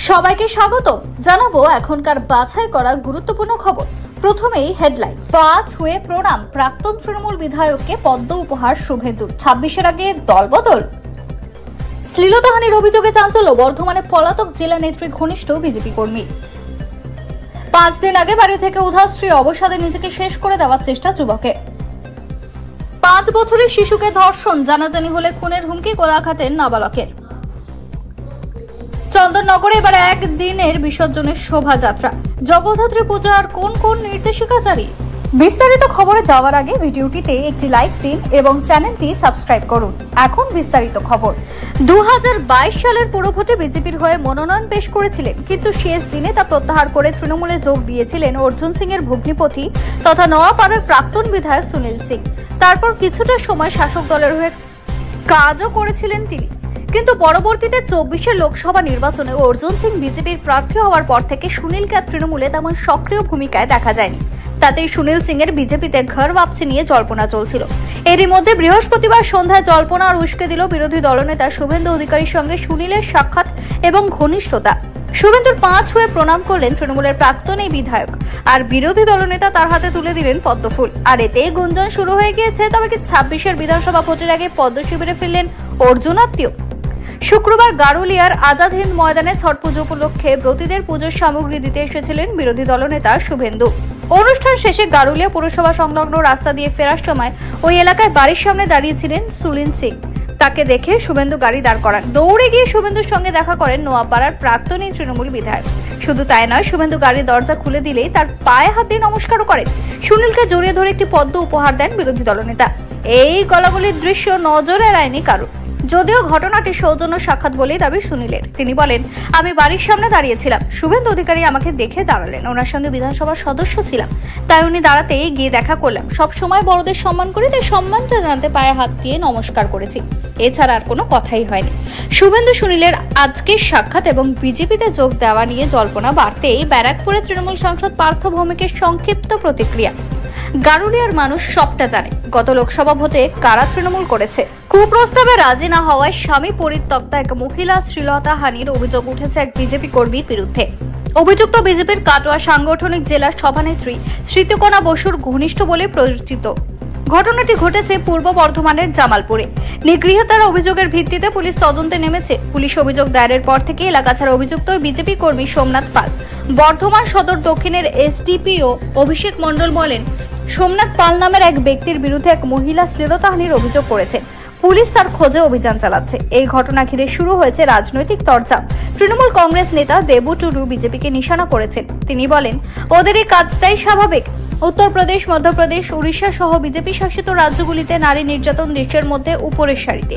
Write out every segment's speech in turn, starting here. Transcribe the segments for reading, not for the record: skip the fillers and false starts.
সবাইকে স্বাগত জানাবো এখনকার বাছাই করা গুরুত্বপূর্ণ খবর। প্রথমেই হেডলাইন। পা ছুঁয়ে প্রণাম প্রাক্তন তৃণমূল বিধায়ককে পদ্ম উপহার শুভেন্দুর। 26-এর আগে দলবদল। শ্লীলতাহানির অভিযোগে চাঞ্চল্য বর্ধমানে পলাতক জেলা নেত্রী ঘনিষ্ঠ বিজেপি কর্মী। 5 দিন আগে বাড়ি থেকে উধাও স্ত্রী, অবসাদে নিজেকে শেষ করে দেওয়ার চেষ্টা যুবকের। 5 বছরের শিশুকে ধর্ষণ, জানাজানি হলে খুনের হুমকি গোলাঘাটের নাবালকের। চন্দননগরে এবার একদিনের বিসর্জনের শোভাযাত্রা। জগদ্ধাত্রী পূজা আর কোন কোন নির্দেশিকা জারি। বিস্তারিত খবরে যাওয়ার আগে ভিডিওটিতে একটি লাইক দিন এবং চ্যানেলটি সাবস্ক্রাইব করুন। এখন বিস্তারিত খবর। 2022 সালের পুরভোটে বিজেপির হয়ে মনোনয়ন পেশ করেছিলেন, কিন্তু শেষ দিনে তা প্রত্যাহার করে তৃণমূলে যোগ দিয়েছিলেন অর্জুন সিং এর ভগ্নিপতি তথা নওয়াপাড়ার প্রাক্তন বিধায়ক সুনীল সিং। তারপর কিছুটা সময় শাসক দলের হয়ে কাজও করেছিলেন তিনি, কিন্তু পরবর্তীতে 24-এর লোকসভা নির্বাচনে অর্জুন সিং বিজেপির প্রার্থী হওয়ার পর থেকে সুনীলকে তৃণমূলে তেমন সক্রিয় ভূমিকায় দেখা যায়নি। তাতেই সুনীল সিং এর বিজেপিতে ঘর বাপসি নিয়ে জল্পনা চলছিল। এরই মধ্যে বৃহস্পতিবার সন্ধ্যায় জল্পনা আর উস্কে দিল বিরোধী দলনেতা শুভেন্দু অধিকারীর সঙ্গে সুনীলের সাক্ষাৎ এবং ঘনিষ্ঠতা। শুভেন্দুর পা ছুঁয়ে প্রণাম করলেন তৃণমূলের প্রাক্তন এই বিধায়ক, আর বিরোধী দলনেতা তার হাতে তুলে দিলেন পদ্মফুল। আর এতে গুঞ্জন শুরু হয়ে গিয়েছে, তবে কি 26-এর বিধানসভা ভোটের আগে পদ্ম শিবিরে ফিরলেন অর্জুন আত্মীয়। শুক্রবার গারুলিয়ার আজাদ হিন্দ ময়দানে ছট পুজো উপলক্ষে ব্রতীদের পুজোর সামগ্রী দিতে এসেছিলেন বিরোধী দলনেতা শুভেন্দু। অনুষ্ঠান শেষে গারুলিয়া পুরসভা সংলগ্ন রাস্তা দিয়ে ফেরার সময় ওই এলাকায় বাড়ির সামনে দাঁড়িয়েছিলেন সুনীল সিং। তাকে দেখে শুভেন্দু গাড়ি দাঁড় করান। দৌড়ে গিয়ে শুভেন্দুর সঙ্গে দেখা করেন নোয়াপাড়ার প্রাক্তন তৃণমূল বিধায়ক। শুধু তাই নয়, শুভেন্দু গাড়ির দরজা খুলে দিলেই তার পায়ে হাত দিয়ে নমস্কারও করেন। সুনীলকে জড়িয়ে ধরে একটি পদ্ম উপহার দেন বিরোধী দলনেতা। এই গলাগলির দৃশ্য নজরে এড়ায়নি কারো। যদিও ঘটনাটি সৌজন্য সাক্ষাৎ বলেই দাবি সুনীলের। তিনি বলেন, আমি বাড়ির সামনে দাঁড়িয়েছিলাম, শুভেন্দু অধিকারী আমাকে দেখে দাঁড়ালেন। ওনার সঙ্গে বিধানসভার সদস্য ছিলাম, তাই উনি দাঁড়াতেই গিয়ে দেখা করলাম। সব সময় বড়দের সম্মান করি, তাই সম্মানটা জানতে পায়ে হাত দিয়ে নমস্কার করেছি, এছাড়া আর কোনো কথাই হয়নি। শুভেন্দু সুনীলের আজকের সাক্ষাৎ এবং বিজেপিতে যোগ দেওয়া নিয়ে জল্পনা বাড়তেই ব্যারাকপুরে তৃণমূল সাংসদ পার্থ ভৌমিকের সংক্ষিপ্ত প্রতিক্রিয়া। গারুলিয়ার মানুষ সবটা জানে, গত লোকসভা ভোটে কারা তৃণমূল করেছে। কুপ্রস্তাবে রাজি না হওয়ায় স্বামী পরিত্যক্তা এক মহিলা শ্লীলতাহানির অভিযোগ উঠেছে এক বিজেপি কর্মীর বিরুদ্ধে। অভিযুক্ত বিজেপির কাটোয়া সাংগঠনিক জেলার সভানেত্রী স্মৃতিকণা বসুর ঘনিষ্ঠ বলে পরিচিত। ঘটনাটি ঘটেছে পূর্ব বর্ধমানের জামালপুরে। নিগৃহীতার অভিযোগের ভিত্তিতে পুলিশ তদন্তে নেমেছে। পুলিশ অভিযোগ দায়েরের পর থেকে এলাকা ছাড়া অভিযুক্ত বিজেপি কর্মী সোমনাথ পাল। বর্ধমান সদর দক্ষিণের এসডিপিও অভিষেক মণ্ডল বলেন, সোমনাথ পাল নামের এক ব্যক্তির বিরুদ্ধে এক মহিলা শ্লীলতাহানির অভিযোগ করেছে। পুলিশ তার খোঁজে অভিযান চালাচ্ছে। এই ঘটনা ঘিরে শুরু হয়েছে রাজনৈতিক তরজা। তৃণমূল কংগ্রেস নেতা দেবু টুডু বিজেপিকে নিশানা করেছেন। তিনি বলেন, ওদের এই কাজটাই স্বাভাবিক। উত্তরপ্রদেশ, মধ্যপ্রদেশ, উড়িষ্যা সহ বিজেপি শাসিত রাজ্যগুলিতে নারী নির্যাতন দেশের মধ্যে উপরের সারিতে।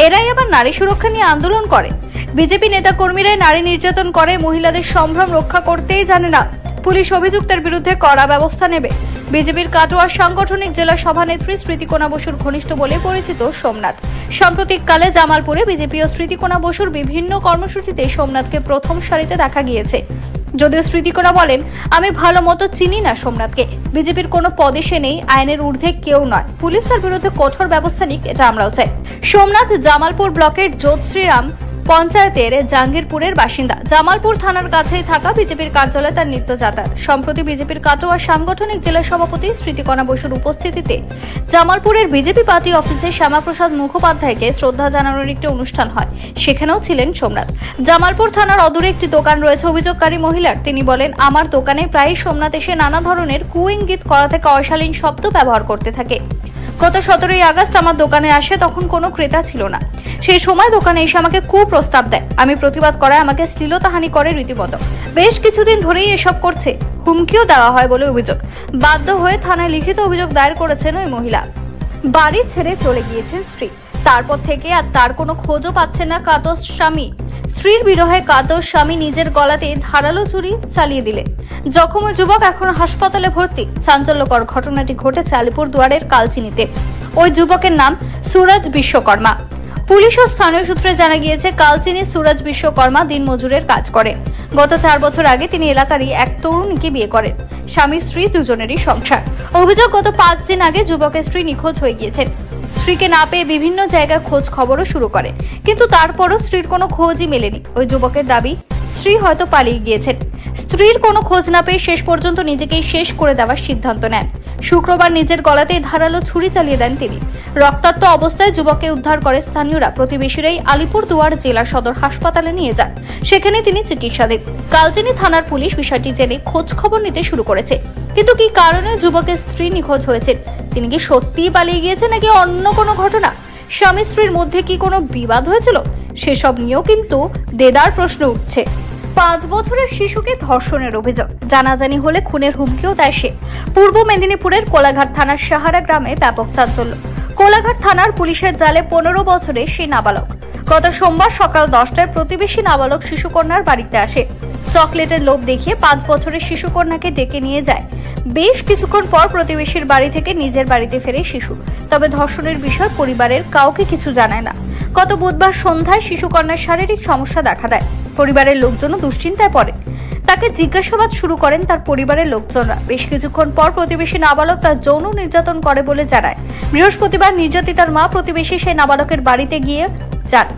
এরাই আবার নারী সুরক্ষা নিয়ে আন্দোলন করে। বিজেপি নেতাকর্মীরাই নারী নির্যাতন করে, মহিলাদের সম্ভ্রম রক্ষা করতেই জানে না। পুলিশ অভিযুক্তের বিরুদ্ধে কড়া ব্যবস্থা নেবে। বিজেপির কাটোয়া সাংগঠনিক জেলা সভানেত্রী স্মৃতিকণা বসুর ঘনিষ্ঠ বলে পরিচিত সোমনাথ। সাম্প্রতিককালে জামালপুরে বিজেপি ও স্মৃতিকণা বসুর বিভিন্ন কর্মসূচিতে সোমনাথকে প্রথম সারিতে দেখা গিয়েছে। যদিও স্মৃতিকণা বলেন, আমি ভালো মতো চিনি না সোমনাথকে, বিজেপির কোনো পদে সে নেই, আইনের ঊর্ধ্বে কেউ নয়। পুলিশ তার বিরুদ্ধে কঠোর ব্যবস্থা নিক, এটা আমরাও চাই। সোমনাথ জামালপুর ব্লকের যোধশ্রীরাম পঞ্চায়েতের জাঙ্গিরপুরের বাসিন্দা। জামালপুর থানার কাছেই থাকা বিজেপির কার্যালয়ে তার নিত্য যাতায়াত। সম্প্রতি বিজেপির কাটোয়া সাংগঠনিক জেলা সভাপতি স্মৃতিকণা বসুর উপস্থিতিতে জামালপুরের বিজেপি পার্টি অফিসে শ্যামাপ্রসাদ মুখোপাধ্যায়কে শ্রদ্ধা জানানোর একটি অনুষ্ঠান হয়। সেখানেও ছিলেন সোমনাথ। জামালপুর থানার অদূরে একটি দোকান রয়েছে অভিযোগকারী মহিলার। তিনি বলেন, আমার দোকানে প্রায় সোমনাথ এসে নানা ধরনের কুইঙ্গিত করা থেকে অশালীন শব্দ ব্যবহার করতে থাকে। গত 17ই আগস্ট আমার দোকানে আসে, তখন কোনো ক্রেতা ছিল না। সেই সময় দোকানে এসে আমাকে কুপ্রস্তাব দেয়। আমি প্রতিবাদ করায় আমাকে শ্লীলতাহানি করে রীতিমতো। বেশ কিছুদিন ধরেই এসব করছে, হুমকিও দেওয়া হয় বলে অভিযোগ। বাধ্য হয়ে থানায় লিখিত অভিযোগ দায়ের করেছেন ওই মহিলা। বাড়ি ছেড়ে চলে গিয়েছেন স্ত্রী। তারপর থেকে আর তার কোনো খোঁজও পাচ্ছেন না কাতর স্বামী। স্ত্রীর বিরহে কাতর স্বামী নিজের গলাতে ধারালো ছুরি চালিয়ে দিলেন। জখম ওই যুবক এখন হাসপাতালে ভর্তি। চাঞ্চল্যকর ঘটনাটি ঘটেছে আলিপুরদুয়ারের কালচিনিতে। ওই যুবকের নাম সুরজ বিশ্বকর্মা। পুলিশ ও স্থানীয় সূত্রে জানা গিয়েছে, কালচিনি সুরজ বিশ্বকর্মা দিনমজুরের কাজ করেন। গত 4 বছর আগে তিনি এলাকারই এক তরুণীকে বিয়ে করেন। স্বামী স্ত্রী দুজনেরই সংসার। অভিযোগ, গত 5 দিন আগে যুবকের স্ত্রী নিখোঁজ হয়ে গিয়েছেন। স্ত্রীকে না পেয়ে বিভিন্ন জায়গায় খোঁজ খবরও শুরু করে, কিন্তু তারপরও স্ত্রীর কোনো খোঁজই মেলেনি। ওই যুবকের দাবি, স্ত্রী হয়তো পালিয়ে গিয়েছেন। স্ত্রীর কোনো খোঁজ না পেয়ে শেষ পর্যন্ত নিজেকেই শেষ করে দেওয়ার সিদ্ধান্ত নেন। শুক্রবার নিজের গলাতেই ধারালো ছুরি চালিয়ে দেন তিনি। রক্তাক্ত অবস্থায় যুবককে উদ্ধার করে স্থানীয়রা প্রতিবেশীরাই আলিপুরদুয়ার জেলা সদর হাসপাতালে নিয়ে যান। সেখানে তিনি চিকিৎসাধীন। কালচিনি থানার পুলিশ বিষয়টি জেনে খোঁজ খবর নিতে শুরু করেছে। কিন্তু কি কারণে যুবকের স্ত্রী নিখোঁজ হয়েছেন? তিনি কি সত্যিই পালিয়ে গিয়েছেন নাকি অন্য কোনো ঘটনা? স্বামী স্ত্রীর মধ্যে কি কোনো বিবাদ হয়েছিল? সেসব নিয়েও কিন্তু দেদার প্রশ্ন উঠছে। 5 বছরের শিশুকে ধর্ষণের অভিযোগ, জানাজানি হলে খুনের হুমকিও দেয় সে। পূর্ব মেদিনীপুরের কোলাঘাট থানার সাহারা গ্রামে ব্যাপক চাঞ্চল্য। কোলাঘাট থানার পুলিশের জালে 15 বছরের সেই নাবালক গত সোমবার সকাল 10টায় প্রতিবেশী নাবালক শিশুকন্যার বাড়িতে আসে। চকলেটের লোভ দেখিয়ে 5 বছরের শিশুকন্যাকে ডেকে নিয়ে যায়। বেশ কিছুক্ষণ পর প্রতিবেশীর বাড়ি থেকে নিজের বাড়িতে ফেরে শিশু। তবে ধর্ষণের বিষয় পরিবারের কাউকে কিছু জানায় না। গত বুধবার সন্ধ্যায় শিশুকন্যার শারীরিক সমস্যা দেখা দেয়। পরিবারের লোকজনও দুশ্চিন্তায় পড়ে। তাকে জিজ্ঞাসাবাদ শুরু করেন তার পরিবারের লোকজনরা। বেশ কিছুক্ষণ পর প্রতিবেশী নাবালক তার যৌন নির্যাতন করে বলে জানায়। বৃহস্পতিবার নির্যাতিতার মা প্রতিবেশী সেই নাবালকের বাড়িতে গিয়ে যান।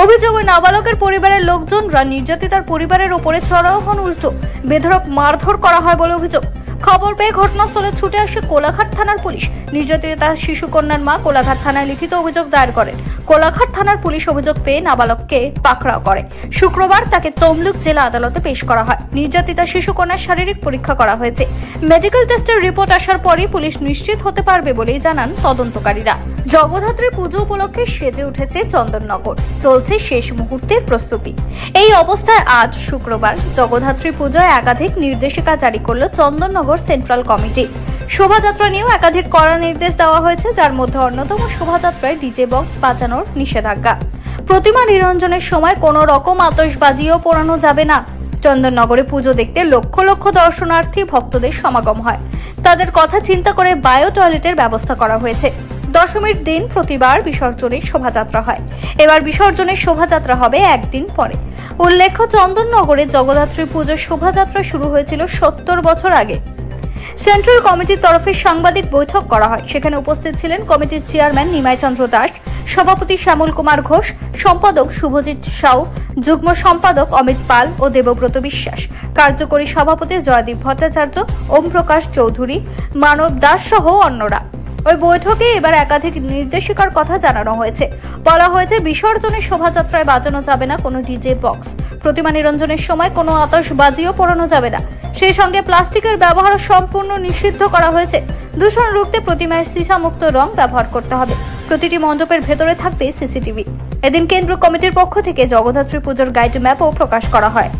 অভিযোগ, ওই নাবালকের পরিবারের লোকজনরা নির্যাতিতার পরিবারের ওপরে চড়াও হন, উল্টো বেধড়ক মারধর করা হয় বলে অভিযোগ। খবর পেয়ে ঘটনাস্থলে ছুটে আসে কোলাঘাট থানার পুলিশ। নির্যাতিতা শিশুকন্যার মা কোলাঘাট থানায় লিখিত অভিযোগ দায়ের করেন। কোলাঘাট থানার পুলিশ অভিযোগ পেয়ে নাবালককে পাকড়াও করে। শুক্রবার তাকে তমলুক জেলা আদালতে পেশ করা হয়। নির্যাতিতা শিশুকন্যার শারীরিক পরীক্ষা করা হয়েছে। মেডিকেল টেস্টের রিপোর্ট আসার পরই পুলিশ নিশ্চিত হতে পারবে বলেই জানান তদন্তকারীরা। জগদ্ধাত্রী পুজো উপলক্ষে সেজে উঠেছে চন্দননগর। চলছে শেষ মুহূর্তের প্রস্তুতি। এই অবস্থায় আজ শুক্রবার জগদ্ধাত্রী পুজোয় একাধিক নির্দেশিকা জারি করল চন্দননগর সেন্ট্রাল কমিটি। শোভাযাত্রা নিয়েও একাধিক কড়া নির্দেশ দেওয়া হয়েছে, যার মধ্যে অন্যতম শোভাযাত্রায় ডিজে বক্স বাজানোর নিষেধাজ্ঞা। প্রতিমা নিরঞ্জনের সময় কোনো রকম আতশবাজিও পোড়ানো যাবে না। চন্দননগরে পুজো দেখতে লক্ষ লক্ষ দর্শনার্থী ভক্তদের সমাগম হয়। তাদের কথা চিন্তা করে বায়ো টয়লেটের ব্যবস্থা করা হয়েছে। দশমীর দিন প্রতিবার বিসর্জনের শোভাযাত্রা হয়। এবার বিসর্জনের শোভাযাত্রা হবে একদিন পরে। উল্লেখ্য, চন্দননগরে জগদ্ধাত্রী পুজোর শোভাযাত্রা শুরু হয়েছিল 70 বছর আগে। সেন্ট্রাল কমিটির তরফে সাংবাদিক বৈঠক করা হয়। সেখানে উপস্থিত ছিলেন কমিটির চেয়ারম্যান নিমাই চন্দ্র দাস, সভাপতি শ্যামল কুমার ঘোষ, সম্পাদক শুভজিৎ সাউ, যুগ্ম সম্পাদক অমিত পাল ও দেবব্রত বিশ্বাস, কার্যকরী সভাপতি জয়দীপ ভট্টাচার্য, ওম প্রকাশ চৌধুরী, মানব দাস সহ অন্যরা। ওই বৈঠকে এবার একাধিক নির্দেশিকার কথা জানানো হয়েছে। বলা হয়েছে, বিসর্জনের শোভাযাত্রায় বাজানো যাবে না কোনো ডিজে বক্স। প্রতিমা নিরঞ্জনের সময় কোনো আতশবাজিও পোড়ানো যাবে না। সেই সঙ্গে প্লাস্টিকের ব্যবহার সম্পূর্ণ নিষিদ্ধ করা হয়েছে। দূষণ রুখতে প্রতিমায় সীসামুক্ত রং ব্যবহার করতে হবে। প্রতিটি মণ্ডপের ভেতরে থাকবে সিসিটিভি। এদিন কেন্দ্র কমিটির পক্ষ থেকে জগদ্ধাত্রী পুজোর গাইড ম্যাপও প্রকাশ করা হয়।